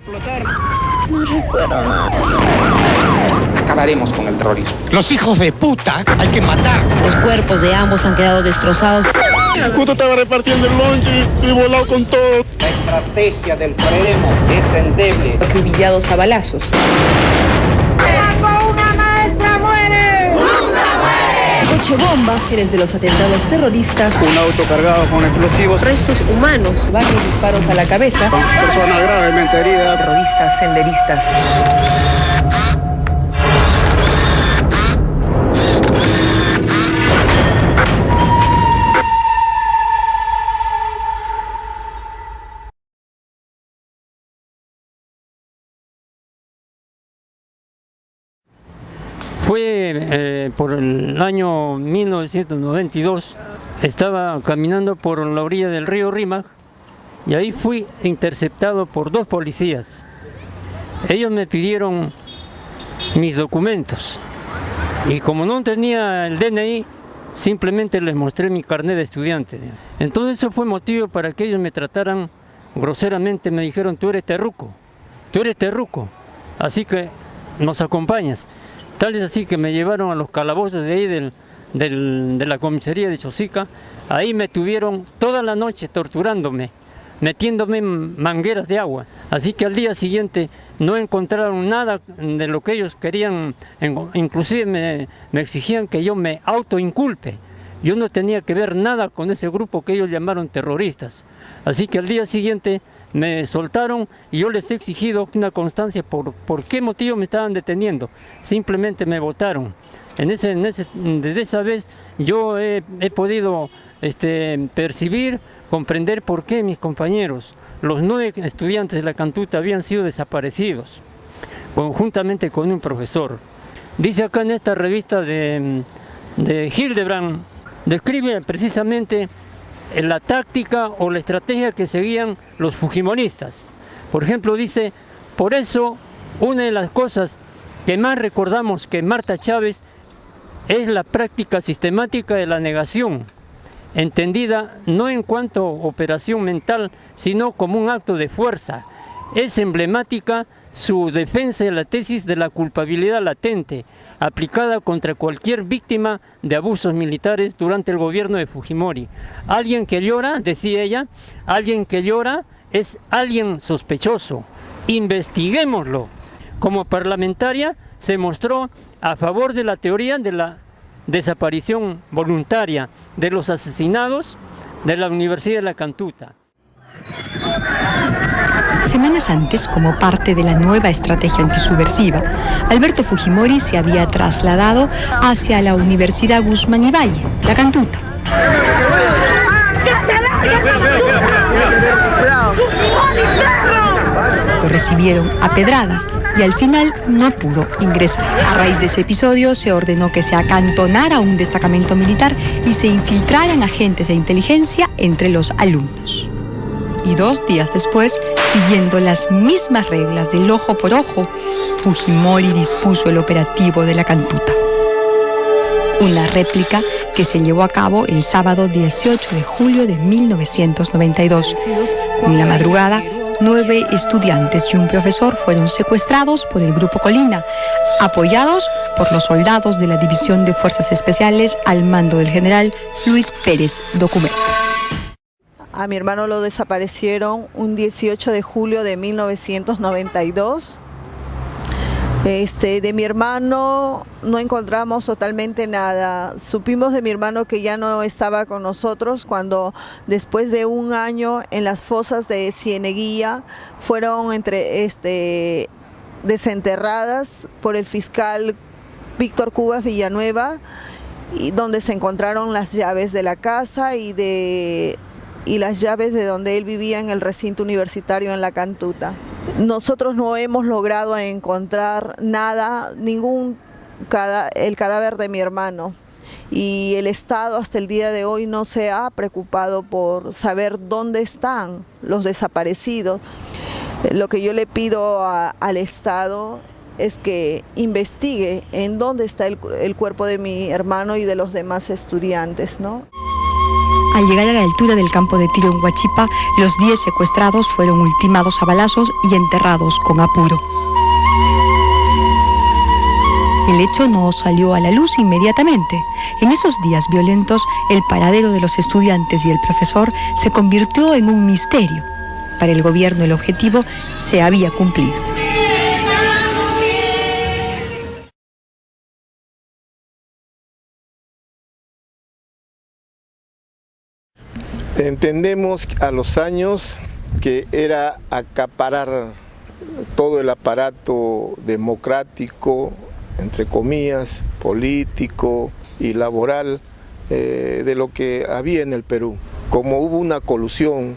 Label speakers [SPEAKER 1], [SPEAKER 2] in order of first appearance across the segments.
[SPEAKER 1] No recuerdo nada.
[SPEAKER 2] Acabaremos con el terrorismo.
[SPEAKER 3] Los hijos de puta hay que matar.
[SPEAKER 4] Los cuerpos de ambos han quedado destrozados.
[SPEAKER 5] Justo estaba repartiendo el lonche y volado con todo.
[SPEAKER 6] La estrategia del Frelimo es endeble.
[SPEAKER 4] Acribillados a balazos.
[SPEAKER 7] ¡Cuando una maestra muere! ¡Nunca muere!
[SPEAKER 4] Coche bomba, genes de los atentados terroristas.
[SPEAKER 5] Un auto cargado con explosivos.
[SPEAKER 4] Restos humanos, varios disparos a la cabeza.
[SPEAKER 5] Personas gravemente heridas.
[SPEAKER 4] Terroristas, senderistas.
[SPEAKER 8] Fue por el año 1992, estaba caminando por la orilla del río Rímac y ahí fui interceptado por dos policías. Ellos me pidieron mis documentos y como no tenía el DNI, simplemente les mostré mi carnet de estudiante. Entonces eso fue motivo para que ellos me trataran groseramente, me dijeron: tú eres terruco, así que nos acompañas. Tal es así que me llevaron a los calabozos de ahí de la comisaría de Chosica. Ahí me tuvieron toda la noche torturándome, metiéndome mangueras de agua. Así que al día siguiente no encontraron nada de lo que ellos querían, inclusive me exigían que yo me autoinculpe. Yo no tenía que ver nada con ese grupo que ellos llamaron terroristas. Así que al día siguiente me soltaron y yo les he exigido una constancia por qué motivo me estaban deteniendo. Simplemente me votaron. Desde esa vez yo he podido percibir, comprender por qué mis compañeros, los 9 estudiantes de la Cantuta, habían sido desaparecidos, conjuntamente con un profesor. Dice acá en esta revista de Hildebrand, describe precisamente la táctica o la estrategia que seguían los fujimoristas. Por ejemplo, dice: por eso una de las cosas que más recordamos que Marta Chávez es la práctica sistemática de la negación, entendida no en cuanto a operación mental, sino como un acto de fuerza. Es emblemática su defensa de la tesis de la culpabilidad latente, aplicada contra cualquier víctima de abusos militares durante el gobierno de Fujimori. Alguien que llora, decía ella, alguien que llora es alguien sospechoso. Investiguémoslo. Como parlamentaria se mostró a favor de la teoría de la desaparición voluntaria de los asesinados de la Universidad de la Cantuta.
[SPEAKER 9] Semanas antes, como parte de la nueva estrategia antisubversiva, Alberto Fujimori se había trasladado hacia la Universidad Guzmán y Valle, la Cantuta. Lo recibieron a pedradas y al final no pudo ingresar. A raíz de ese episodio se ordenó que se acantonara un destacamento militar y se infiltraran agentes de inteligencia entre los alumnos. Y 2 días después, siguiendo las mismas reglas del ojo por ojo, Fujimori dispuso el operativo de la Cantuta. Una réplica que se llevó a cabo el sábado 18 de julio de 1992. En la madrugada, 9 estudiantes y un profesor fueron secuestrados por el Grupo Colina, apoyados por los soldados de la División de Fuerzas Especiales al mando del general Luis Pérez Documento.
[SPEAKER 10] A mi hermano lo desaparecieron un 18 de julio de 1992. De mi hermano no encontramos totalmente nada. Supimos de mi hermano que ya no estaba con nosotros cuando, después de un año en las fosas de Cieneguilla, fueron desenterradas por el fiscal Víctor Cubas Villanueva, y donde se encontraron las llaves de la casa y las llaves de donde él vivía en el recinto universitario en la Cantuta. Nosotros no hemos logrado encontrar nada, el cadáver de mi hermano, y el Estado hasta el día de hoy no se ha preocupado por saber dónde están los desaparecidos. Lo que yo le pido al Estado es que investigue en dónde está el cuerpo de mi hermano y de los demás estudiantes, ¿no?
[SPEAKER 9] Al llegar a la altura del campo de tiro en Huachipa, los 10 secuestrados fueron ultimados a balazos y enterrados con apuro. El hecho no salió a la luz inmediatamente. En esos días violentos, el paradero de los estudiantes y el profesor se convirtió en un misterio. Para el gobierno el objetivo se había cumplido.
[SPEAKER 1] Entendemos a los años que era acaparar todo el aparato democrático, entre comillas, político y laboral de lo que había en el Perú. Como hubo una colusión,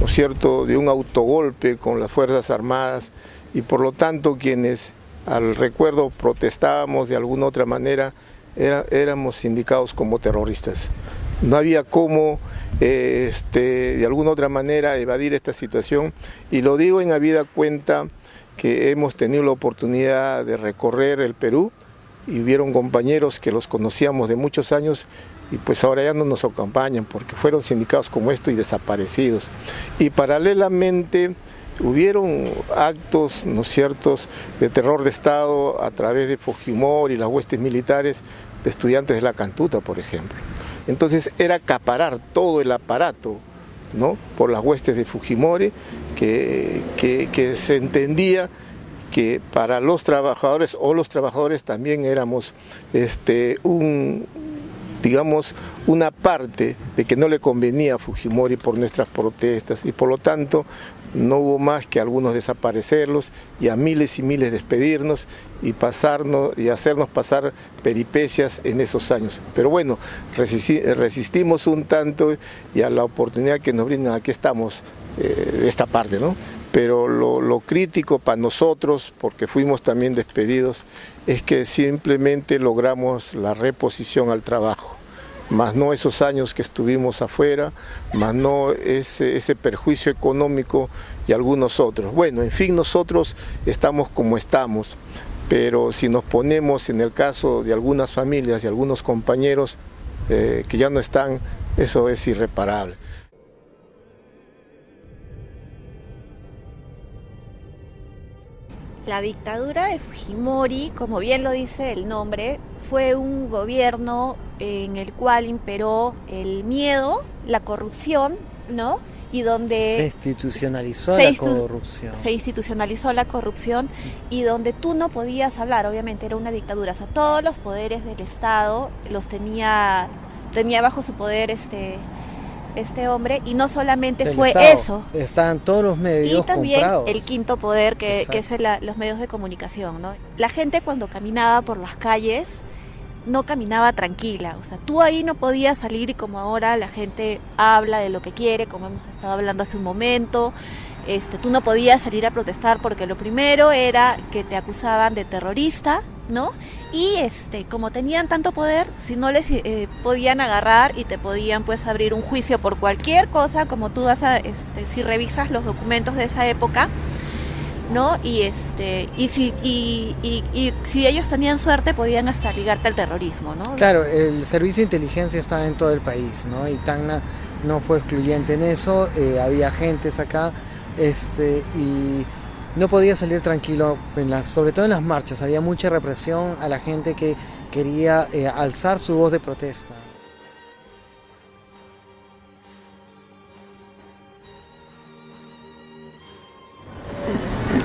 [SPEAKER 1] ¿no es cierto?, de un autogolpe con las Fuerzas Armadas y por lo tanto quienes al recuerdo protestábamos de alguna otra manera éramos indicados como terroristas. No había cómo de alguna otra manera evadir esta situación y lo digo en habida cuenta que hemos tenido la oportunidad de recorrer el Perú y hubieron compañeros que los conocíamos de muchos años y pues ahora ya no nos acompañan porque fueron sindicados como esto y desaparecidos. Y paralelamente hubieron actos, ¿no es cierto?, de terror de Estado a través de Fujimori y las huestes militares de estudiantes de la Cantuta, por ejemplo. Entonces era acaparar todo el aparato, ¿no?, por las huestes de Fujimori, que se entendía que para los trabajadores o los trabajadores también éramos una parte de que no le convenía a Fujimori por nuestras protestas y por lo tanto no hubo más que algunos desaparecerlos y a miles y miles despedirnos y hacernos pasar peripecias en esos años. Pero bueno, resistimos un tanto y a la oportunidad que nos brindan, aquí estamos, de esta parte, ¿no? Pero lo crítico para nosotros, porque fuimos también despedidos, es que simplemente logramos la reposición al trabajo, más no esos años que estuvimos afuera, más no ese perjuicio económico y algunos otros. Bueno, en fin, nosotros estamos como estamos, pero si nos ponemos en el caso de algunas familias y algunos compañeros que ya no están, eso es irreparable.
[SPEAKER 11] La dictadura de Fujimori, como bien lo dice el nombre, fue un gobierno en el cual imperó el miedo, la corrupción, ¿no? Y donde
[SPEAKER 12] se institucionalizó la corrupción. Se institucionalizó la corrupción
[SPEAKER 11] y donde tú no podías hablar, obviamente era una dictadura, o sea, todos los poderes del Estado los tenía bajo su poder este hombre, y no solamente fue
[SPEAKER 12] Estado,
[SPEAKER 11] eso.
[SPEAKER 12] Estaban todos los medios
[SPEAKER 11] y también
[SPEAKER 12] comprados.
[SPEAKER 11] El quinto poder, que es los medios de comunicación, ¿no? La gente cuando caminaba por las calles no caminaba tranquila, o sea, tú ahí no podías salir y como ahora la gente habla de lo que quiere, como hemos estado hablando hace un momento, tú no podías salir a protestar porque lo primero era que te acusaban de terrorista, ¿no? Y como tenían tanto poder, si no les podían agarrar y te podían pues abrir un juicio por cualquier cosa, como tú vas a, si revisas los documentos de esa época, ¿no? Y si ellos tenían suerte podían hasta ligarte al terrorismo, ¿no?
[SPEAKER 12] Claro, el servicio de inteligencia estaba en todo el país, ¿no? Y Tacna no fue excluyente en eso, había agentes acá, y no podía salir tranquilo, sobre todo en las marchas, había mucha represión a la gente que quería alzar su voz de protesta.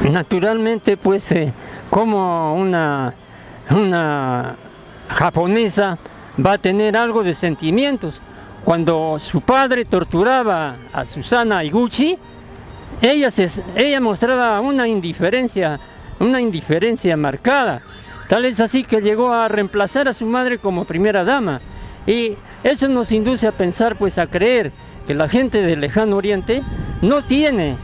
[SPEAKER 8] Naturalmente, pues, como una japonesa va a tener algo de sentimientos. Cuando su padre torturaba a Susana Iguchi, ella mostraba una indiferencia marcada. Tal es así que llegó a reemplazar a su madre como primera dama. Y eso nos induce a pensar, pues, a creer que la gente del Lejano Oriente no tiene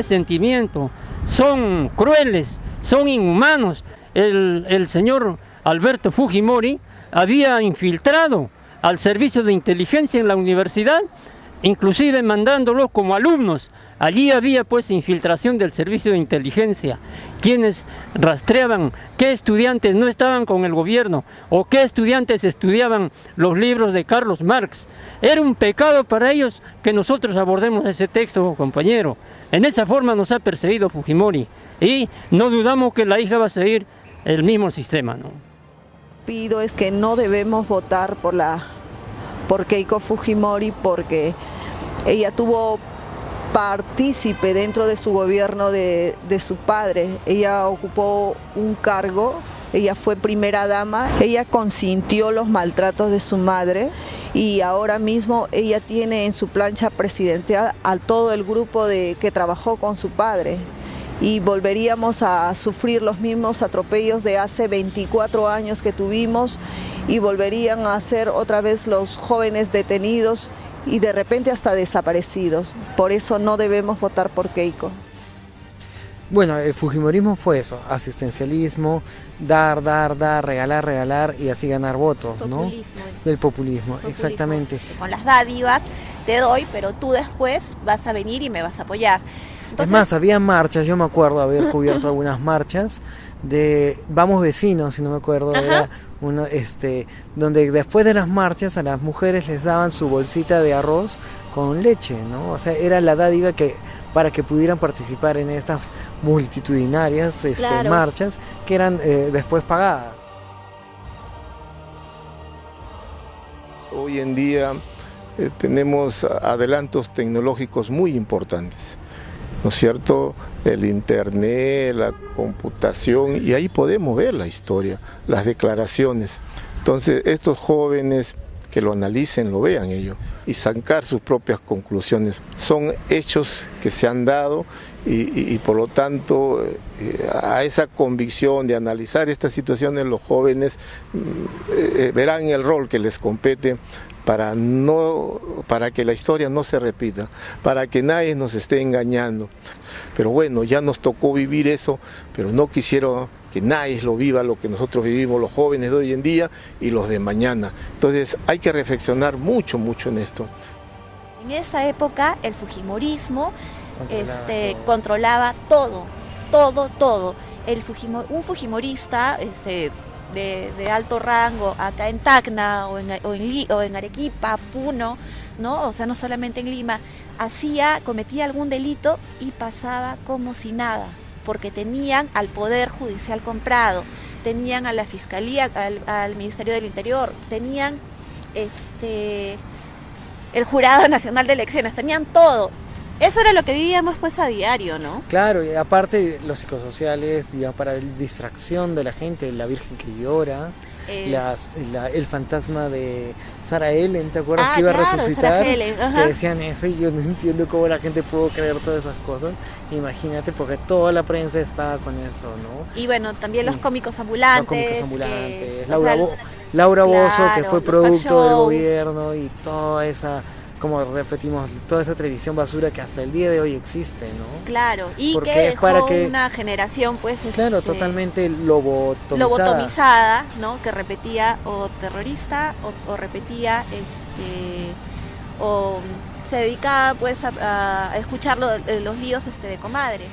[SPEAKER 8] sentimiento. Son crueles, son inhumanos. El señor Alberto Fujimori había infiltrado al servicio de inteligencia en la universidad, inclusive mandándolos como alumnos Allí había pues infiltración del servicio de inteligencia, quienes rastreaban qué estudiantes no estaban con el gobierno o qué estudiantes estudiaban los libros de Carlos Marx. Era un pecado para ellos que nosotros abordemos ese texto, compañero. En esa forma nos ha perseguido Fujimori y no dudamos que la hija va a seguir el mismo sistema, ¿no?
[SPEAKER 10] Pido es que no debemos votar por Keiko Fujimori porque ella tuvo partícipe dentro de su gobierno de su padre. Ella ocupó un cargo, ella fue primera dama, ella consintió los maltratos de su madre y ahora mismo ella tiene en su plancha presidencial a todo el grupo que trabajó con su padre. Y volveríamos a sufrir los mismos atropellos de hace 24 años que tuvimos y volverían a ser otra vez los jóvenes detenidos y de repente hasta desaparecidos. Por eso no debemos votar por Keiko.
[SPEAKER 12] Bueno, el fujimorismo fue eso, asistencialismo, dar, regalar y así ganar votos, ¿no? El populismo, exactamente.
[SPEAKER 11] Con las dádivas te doy, pero tú después vas a venir y me vas a apoyar. Entonces,
[SPEAKER 12] es más, había marchas, yo me acuerdo haber cubierto algunas marchas de Vamos Vecinos, si no me acuerdo, era uno, donde después de las marchas a las mujeres les daban su bolsita de arroz con leche, ¿no? O sea, era la dádiva para que pudieran participar en estas multitudinarias claro, marchas que eran después pagadas.
[SPEAKER 1] Hoy en día tenemos adelantos tecnológicos muy importantes, ¿no es cierto? El internet, la computación, y ahí podemos ver la historia, las declaraciones. Entonces estos jóvenes que lo analicen, lo vean ellos y sacar sus propias conclusiones. Son hechos que se han dado y por lo tanto a esa convicción de analizar estas situaciones los jóvenes verán el rol que les compete para que la historia no se repita, para que nadie nos esté engañando. Pero bueno, ya nos tocó vivir eso, pero no quisieron que nadie lo viva lo que nosotros vivimos, los jóvenes de hoy en día y los de mañana. Entonces hay que reflexionar mucho en esto.
[SPEAKER 11] En esa época el fujimorismo controlaba todo. Un fujimorista de alto rango acá en Tacna o en Arequipa, Puno, ¿no? O sea, no solamente en Lima, cometía algún delito y pasaba como si nada, porque tenían al Poder Judicial comprado, tenían a la Fiscalía, al Ministerio del Interior, tenían el Jurado Nacional de Elecciones, tenían todo. Eso era lo que vivíamos pues a diario, ¿no?
[SPEAKER 12] Claro, y aparte los psicosociales, ya para distracción de la gente, la Virgen que llora, el fantasma de Sarah Ellen, ¿te acuerdas que iba a resucitar? Que decían eso y yo no entiendo cómo la gente pudo creer todas esas cosas. Imagínate, porque toda la prensa estaba con eso, ¿no?
[SPEAKER 11] Y bueno, también los cómicos ambulantes.
[SPEAKER 12] Laura Bozzo, que fue producto del gobierno y toda esa... como repetimos, toda esa televisión basura que hasta el día de hoy existe, ¿no?
[SPEAKER 11] Claro, y porque que dejó una generación, pues...
[SPEAKER 12] Claro, totalmente lobotomizada,
[SPEAKER 11] ¿no? Que repetía o terrorista, o repetía, o se dedicaba, pues, a escuchar los líos de comadre.